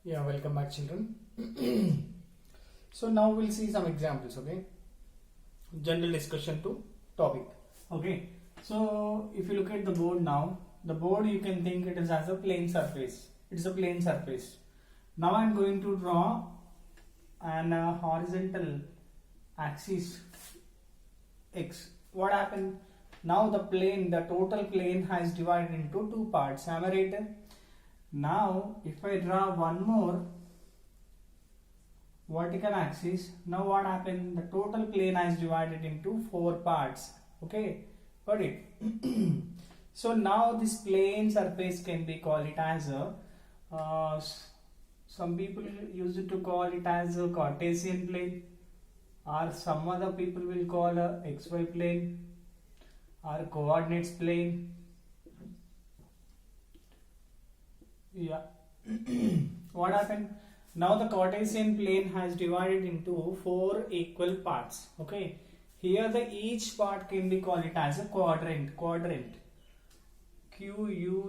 Yeah, welcome back, children. So now we'll see some examples. Okay, general discussion to topic. Okay, so if you look at the board now, the board you can think it is as a plane surface. It's a plane surface. Now I'm going to draw an horizontal axis x. What happened? Now the total plane has divided into two parts. Am I right? Now if I draw one more vertical axis, now what happened? The total plane has divided into four parts. Okay, got it? So now this plane surface can be called it as a some people use it to call it as a Cartesian plane, or some other people will call a xy plane or coordinates plane. Yeah. What happened? Now the Cartesian plane has divided into four equal parts. Okay. Here the each part can be called it as a quadrant. Quadrant. Q-U-A-D-R-A-N-T,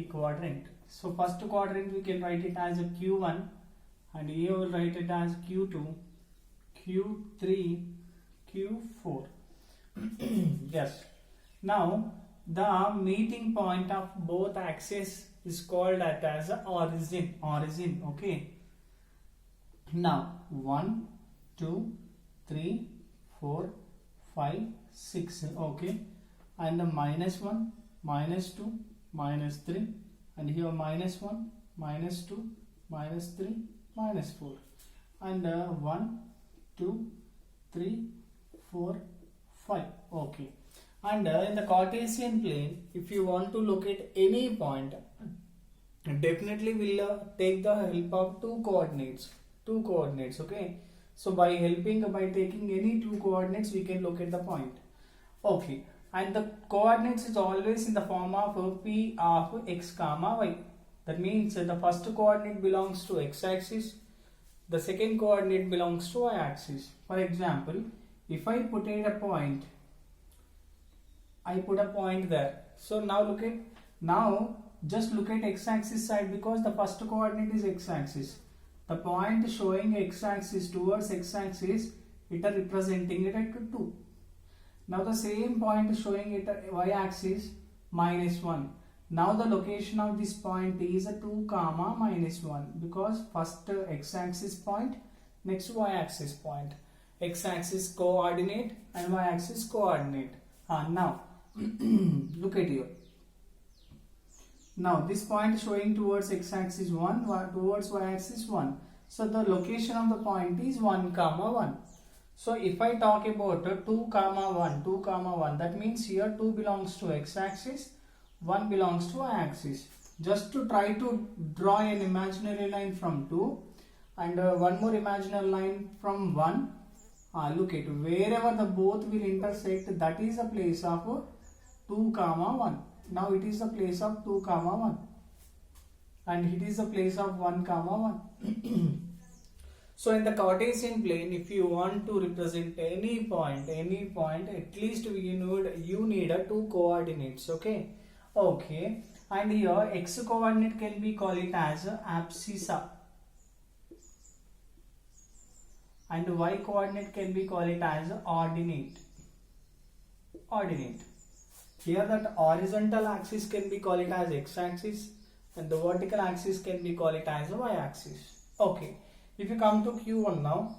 quadrant. So first quadrant we can write it as a Q1, and here we'll write it as Q2, Q3, Q4. Yes. Now the meeting point of both axes is called as a origin. Origin. Okay. Now 1, 2, 3, 4, 5, 6. Okay. And the -1, -2, -3, and here -1, -2, -3, -4, and 1, 2, 3, 4, 5. Okay. And in the Cartesian plane, if you want to locate any point, definitely we'll take the help of two coordinates. Okay. So by taking any two coordinates, we can locate the point. Okay. And the coordinates is always in the form of p of x comma y. That means the first coordinate belongs to x-axis, the second coordinate belongs to y-axis. For example, if I put in a point, I put a point there. So now just look at x-axis side, because the first coordinate is x-axis. The point showing x-axis towards x-axis, it are representing it at 2. Now the same point showing it at y-axis, -1. Now the location of this point is a 2 comma -1, because first x-axis point, next y-axis point. X-axis coordinate and y-axis coordinate. Now look at here. Now this point showing towards x-axis 1, towards y-axis 1. So the location of the point is 1 comma 1. So if I talk about 2 comma 1, that means here 2 belongs to x-axis, 1 belongs to y-axis. Just to try to draw an imaginary line from 2 and one more imaginary line from 1. Look at wherever the both will intersect, that is the place of 2 comma 1. Now it is the place of 2 comma 1, and it is the place of 1 comma 1. So in the Cartesian plane, if you want to represent any point, at least you need a two coordinates. Okay. And here x coordinate can be called it as abscissa, and y coordinate can be called it as ordinate. Here that horizontal axis can be called it as x-axis, and the vertical axis can be called it as a y-axis. Okay. If you come to Q1 now,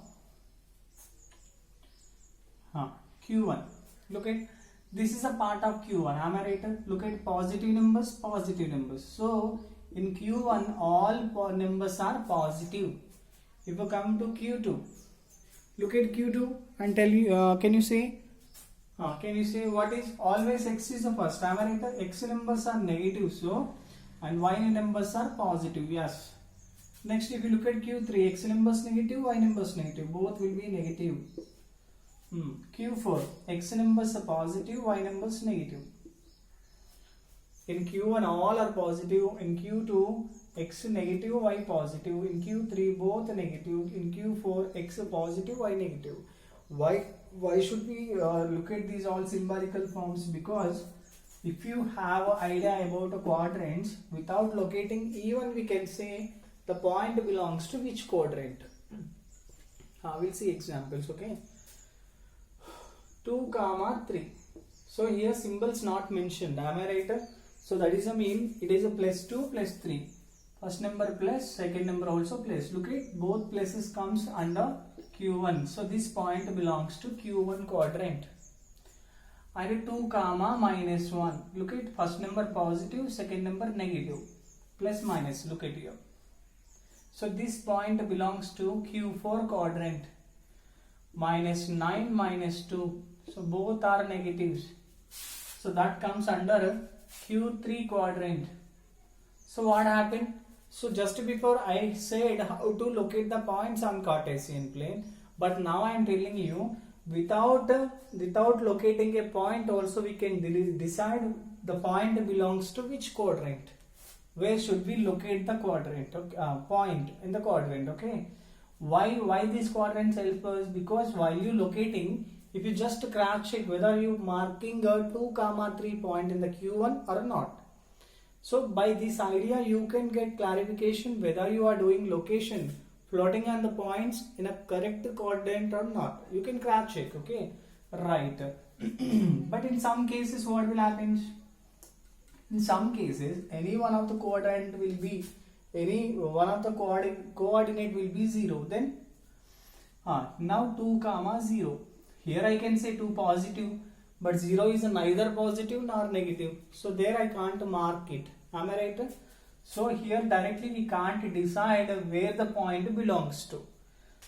Q1, look at, this is a part of Q1. Am I right? Look at positive numbers. So in Q1, all numbers are positive. If you come to Q2, look at Q2 and tell you, can you say what is always x is the first? Am I right? X numbers are negative, so, and y numbers are positive. Yes. Next, if you look at Q3, x numbers negative, y numbers negative, both will be negative. Q4, x numbers are positive, y numbers negative. In Q1 all are positive, in Q2 x negative, y positive, in Q3 both negative, in Q4 x positive, y negative. Why should we look at these all symbolical forms? Because if you have an idea about quadrants, without locating even we can say the point belongs to which quadrant. We'll see examples. Okay, 2, 3. So here symbols not mentioned, am I right? So that is a mean it is a plus 2 plus 3. First number plus, second number also plus. Look at both places comes under Q1. So this point belongs to Q1 quadrant. And 2 comma minus 1. Look at first number positive, second number negative. Plus minus, look at here. So this point belongs to Q4 quadrant. Minus 9 minus 2. So both are negatives. So that comes under Q3 quadrant. So what happened? So just before I said how to locate the points on Cartesian plane, but now I am telling you without locating a point also we can decide the point belongs to which quadrant. Where should we locate the quadrant? Point in the quadrant. Okay. Why these quadrants help us? Because while you locating, if you just cross check whether you marking a 2, 3 point in the Q1 or not. So by this idea you can get clarification whether you are doing location plotting on the points in a correct quadrant or not. You can cross check. Okay, right. But in some cases what will happen? In some cases any one of the quadrant will be coordinate will be 0. Then now 2, 0. Here I can say 2 positive, but 0 is neither positive nor negative. So there I can't mark it. Am I right? So here directly we can't decide where the point belongs to.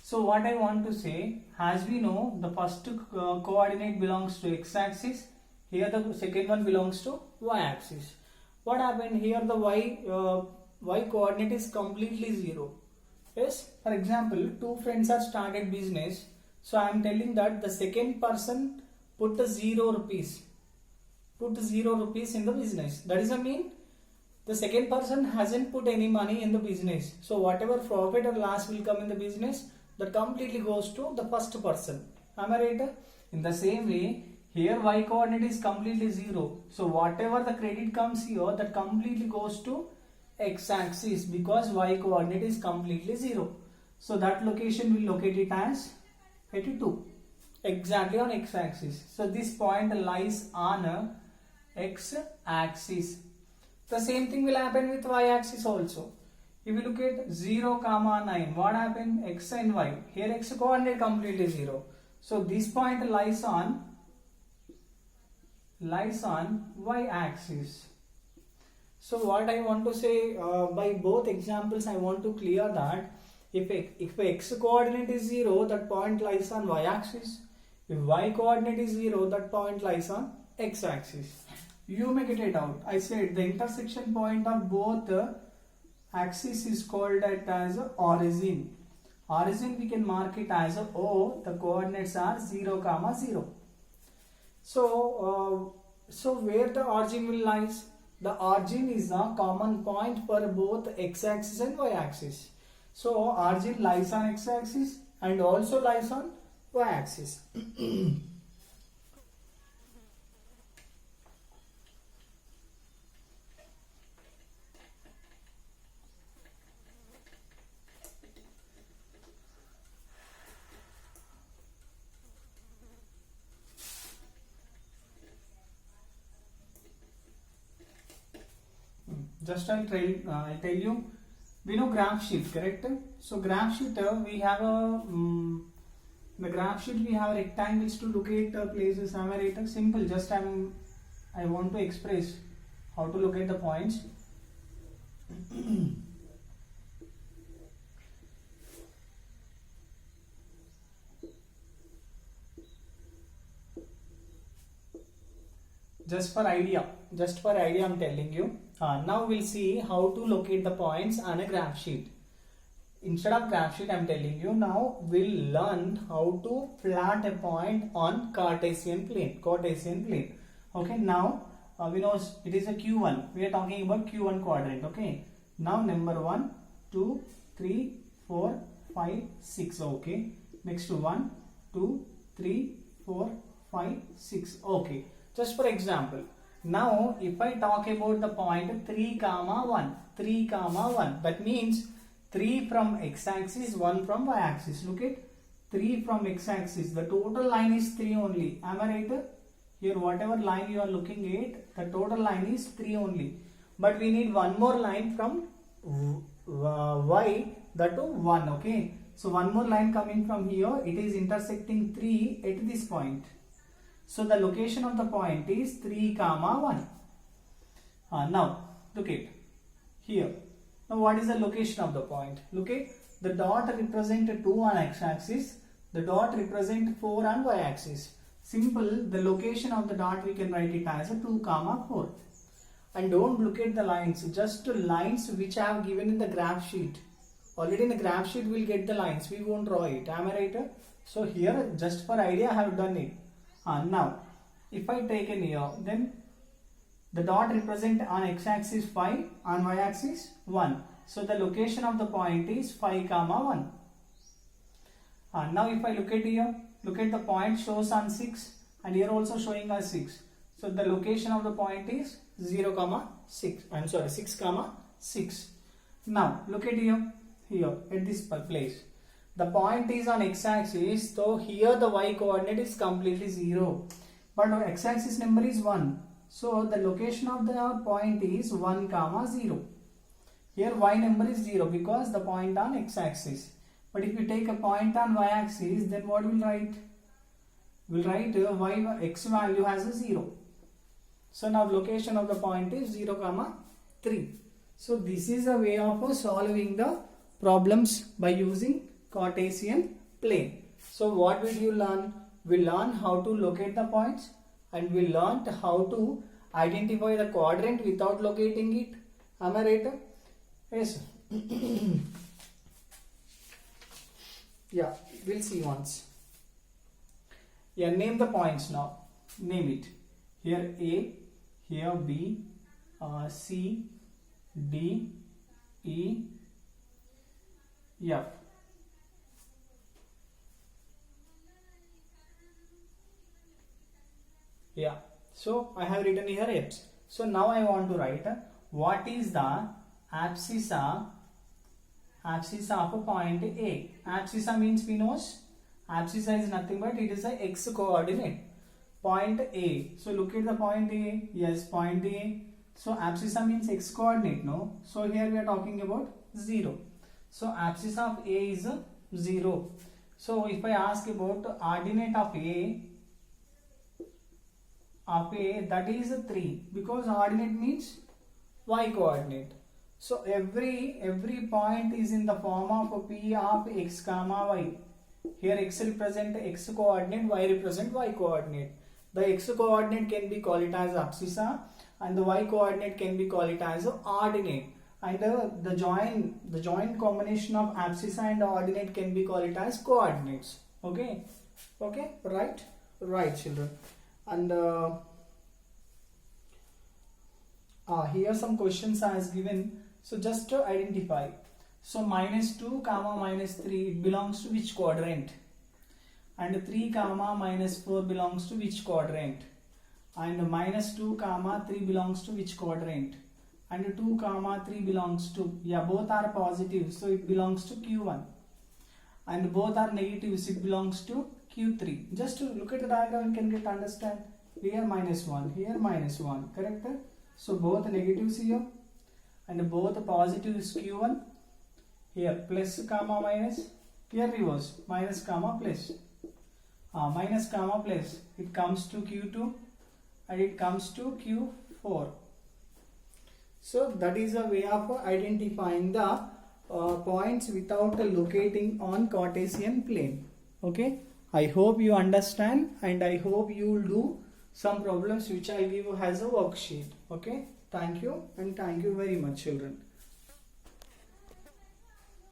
So what I want to say, as we know the first coordinate belongs to x-axis. Here the second one belongs to y-axis. What happened here? The y coordinate is completely 0. Yes. For example, two friends are started business. So I am telling that the second person put 0 rupees. Put 0 rupees in the business. That is a mean the second person hasn't put any money in the business. So whatever profit or loss will come in the business, that completely goes to the first person. Am I right? In the same way, here y coordinate is completely 0. So whatever the credit comes here, that completely goes to x-axis because y coordinate is completely 0. So that location will locate it as 82. Exactly on x-axis. So this point lies on x-axis. The same thing will happen with y-axis also. If you look at 0, 9, what happened? X and y. Here x coordinate completely 0. So this point lies on y-axis. So what I want to say by both examples, I want to clear that if x coordinate is 0, that point lies on y-axis. If y coordinate is 0, that point lies on x-axis. You may get it out. I said the intersection point of both axis is called as origin. Origin we can mark it as O. The coordinates are 0, 0. So where the origin will lies? The origin is a common point for both x-axis and y-axis. So origin lies on x-axis and also lies on y-axis. Just I'll tell you, we know graph sheet, correct? So graph sheet we have the graph sheet we have rectangles to locate places. Am I right? Simple. Just I want to express how to locate the points. Just for idea I'm telling you. Now we'll see how to locate the points on a graph sheet. Instead of graph sheet, I'm telling you, now we'll learn how to plot a point on Cartesian plane. Okay, now we know it is a Q1. We are talking about Q1 quadrant. Okay, now number 1, 2, 3, 4, 5, 6. Okay, next 1, 2, 3, 4, 5, 6. Okay, just for example, Now if I talk about the point 3 comma 1, 3 comma 1, that means 3 from x-axis, 1 from y-axis. Look at 3 from x-axis, the total line is 3 only. Am I right? Here whatever line you are looking at, the total line is 3 only. But we need one more line from y, that to 1, okay. So one more line coming from here, it is intersecting 3 at this point. So the location of the point is 3 comma 1. Now look at here. Now what is the location of the point? Look at the dot represent 2 on x-axis, the dot represent 4 on y-axis. Simple, the location of the dot we can write it as a 2 comma 4. And don't look at the lines, just lines which I have given in the graph sheet. Already in the graph sheet we will get the lines, we won't draw it. Am I right? So here just for idea I have done it. Now if I take an here, then the dot represent on x-axis 5, on y-axis 1. So the location of the point is 5 comma 1. Now if I look at here, look at the point shows on 6 and here also showing us 6. So the location of the point is 0 comma 6. I'm sorry, 6 comma 6. Now look at here at this place. The point is on x-axis, so here the y coordinate is completely 0. But our x-axis number is 1. So the location of the point is 1 comma 0. Here y number is 0 because the point on x-axis. But if you take a point on y-axis, then what will write? We'll write y x value as a 0. So now location of the point is 0 comma 3. So this is a way of solving the problems by using Cartesian plane. So what did you learn? We learned how to locate the points and we learned how to identify the quadrant without locating it. Am I right? Yes. Yeah, we'll see once. Yeah, name the points now. Name it. Here A, here B, C, D, E, F. Yeah, so I have written here X. So now I want to write what is the abscissa of a point A. Abscissa means we know abscissa is nothing but it is a x coordinate. Point A. So look at the point A. Yes, point A. So abscissa means x coordinate, no? So here we are talking about 0. So abscissa of A is 0. So if I ask about ordinate of A, that is 3 because ordinate means y coordinate. So every point is in the form of a p of x comma y. Here x represent x coordinate, y represent y coordinate. The x coordinate can be called it as abscissa and the y coordinate can be called it as ordinate. And the joint combination of abscissa and ordinate can be called it as coordinates. Okay, right children. And here some questions as given. So just to identify. So minus 2 comma minus 3 it belongs to which quadrant? And 3 comma minus 4 belongs to which quadrant? And minus 2 comma 3 belongs to which quadrant? And 2 comma 3 belongs to, yeah, both are positive, so it belongs to Q1. And both are negatives, it belongs to Q3. Just to look at the diagram you can get understand. Here minus 1, here minus 1, correct? So both negatives here and both positive is Q1. Here plus comma minus, here reverse, minus comma plus. Minus comma plus, it comes to Q2 and it comes to Q4. So that is a way of identifying the points without locating on Cartesian plane. Okay, I hope you understand and I hope you will do some problems which I give as a worksheet. Okay, thank you and thank you very much children.